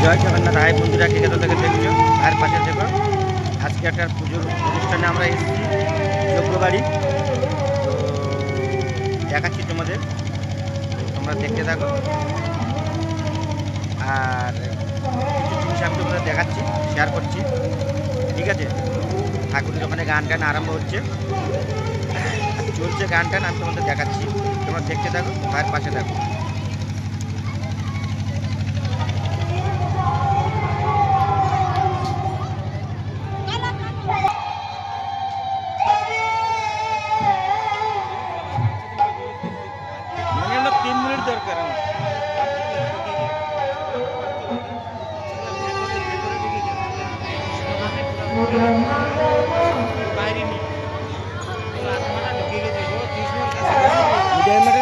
জয় Jagannath. High বন্ধুরা, কে কোথা থেকে দেখছো আর পাশে দেখো। আজকে একটা পুজোর অনুষ্ঠানে আমরা এসেছি যোগ্যবাড়ি, তো দেখাচ্ছি তোমাদের, তোমরা দেখতে থাকো। আর কিছু জিনিস আমি তোমাদের দেখাচ্ছি, শেয়ার করছি, ঠিক আছে। ঠাকুরের ওখানে গান টান আরম্ভ হচ্ছে, চলছে গান টান, আমি তোমাদের দেখাচ্ছি, তোমরা দেখতে থাকো, ভাইয়ের পাশে থাকো। মানে 3 মিনিট দরকার আমার।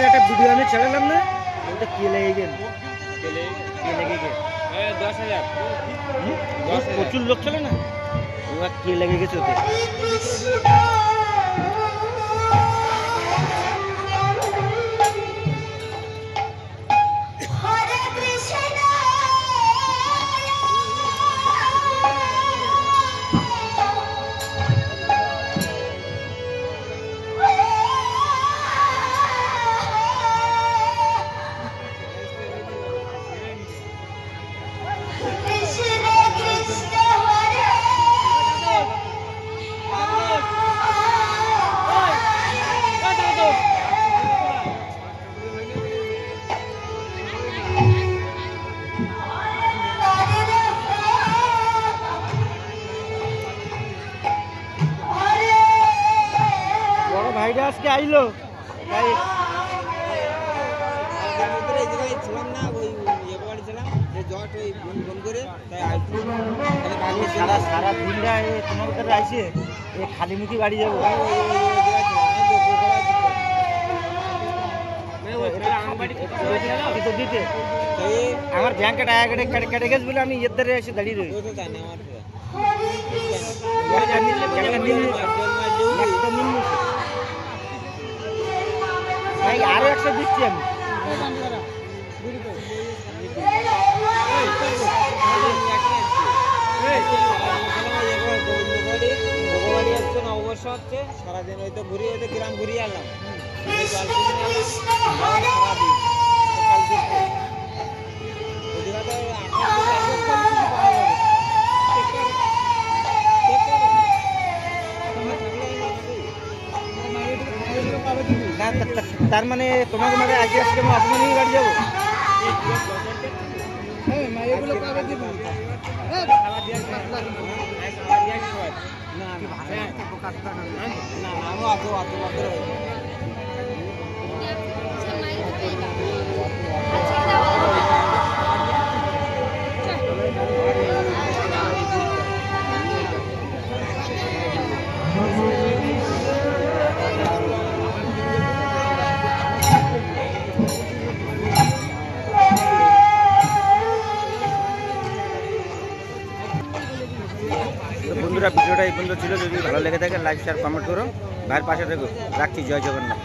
একটা ভিডিও আমি ছেড়েলাম না, ওটা কে লেগে গেল, কে লেগে গেল 10,000, প্রচুর লোক ছিল না, ওরা কে লেগে গেছে ওতে। ভাইরা আজকে আইলো, তাই ছিলাম না, ওই বাড়ি ছিলাম, জট ওই ফোন করে, তাই সারা দিনটা তোমার কাছে আইসে খালি মুখী বাড়ি যাবো। দিতে আমার ব্যাংকে টাকা কেটে গেছে বলে আমি এর ধারে এসে দাঁড়িয়ে রই। আরো 100 দিচ্ছি আমি। নববর্ষ হচ্ছে, সারাদিন হয়তো ঘুরি, হয়তো গ্রাম ঘুরিয়ে আনলাম, তার মানে তোমাকে মানে আজকে আজকে আমি অপমানই বাড়ি যাবো। বন্ধুরা, ভিডিওটা এই পর্যন্ত ছিল। যদি ভালো লেগে থাকে লাইক শেয়ার কমেন্ট করো, ভাইয়ের পাশে থেকো। রাখছি, জয় জগন্নাথ।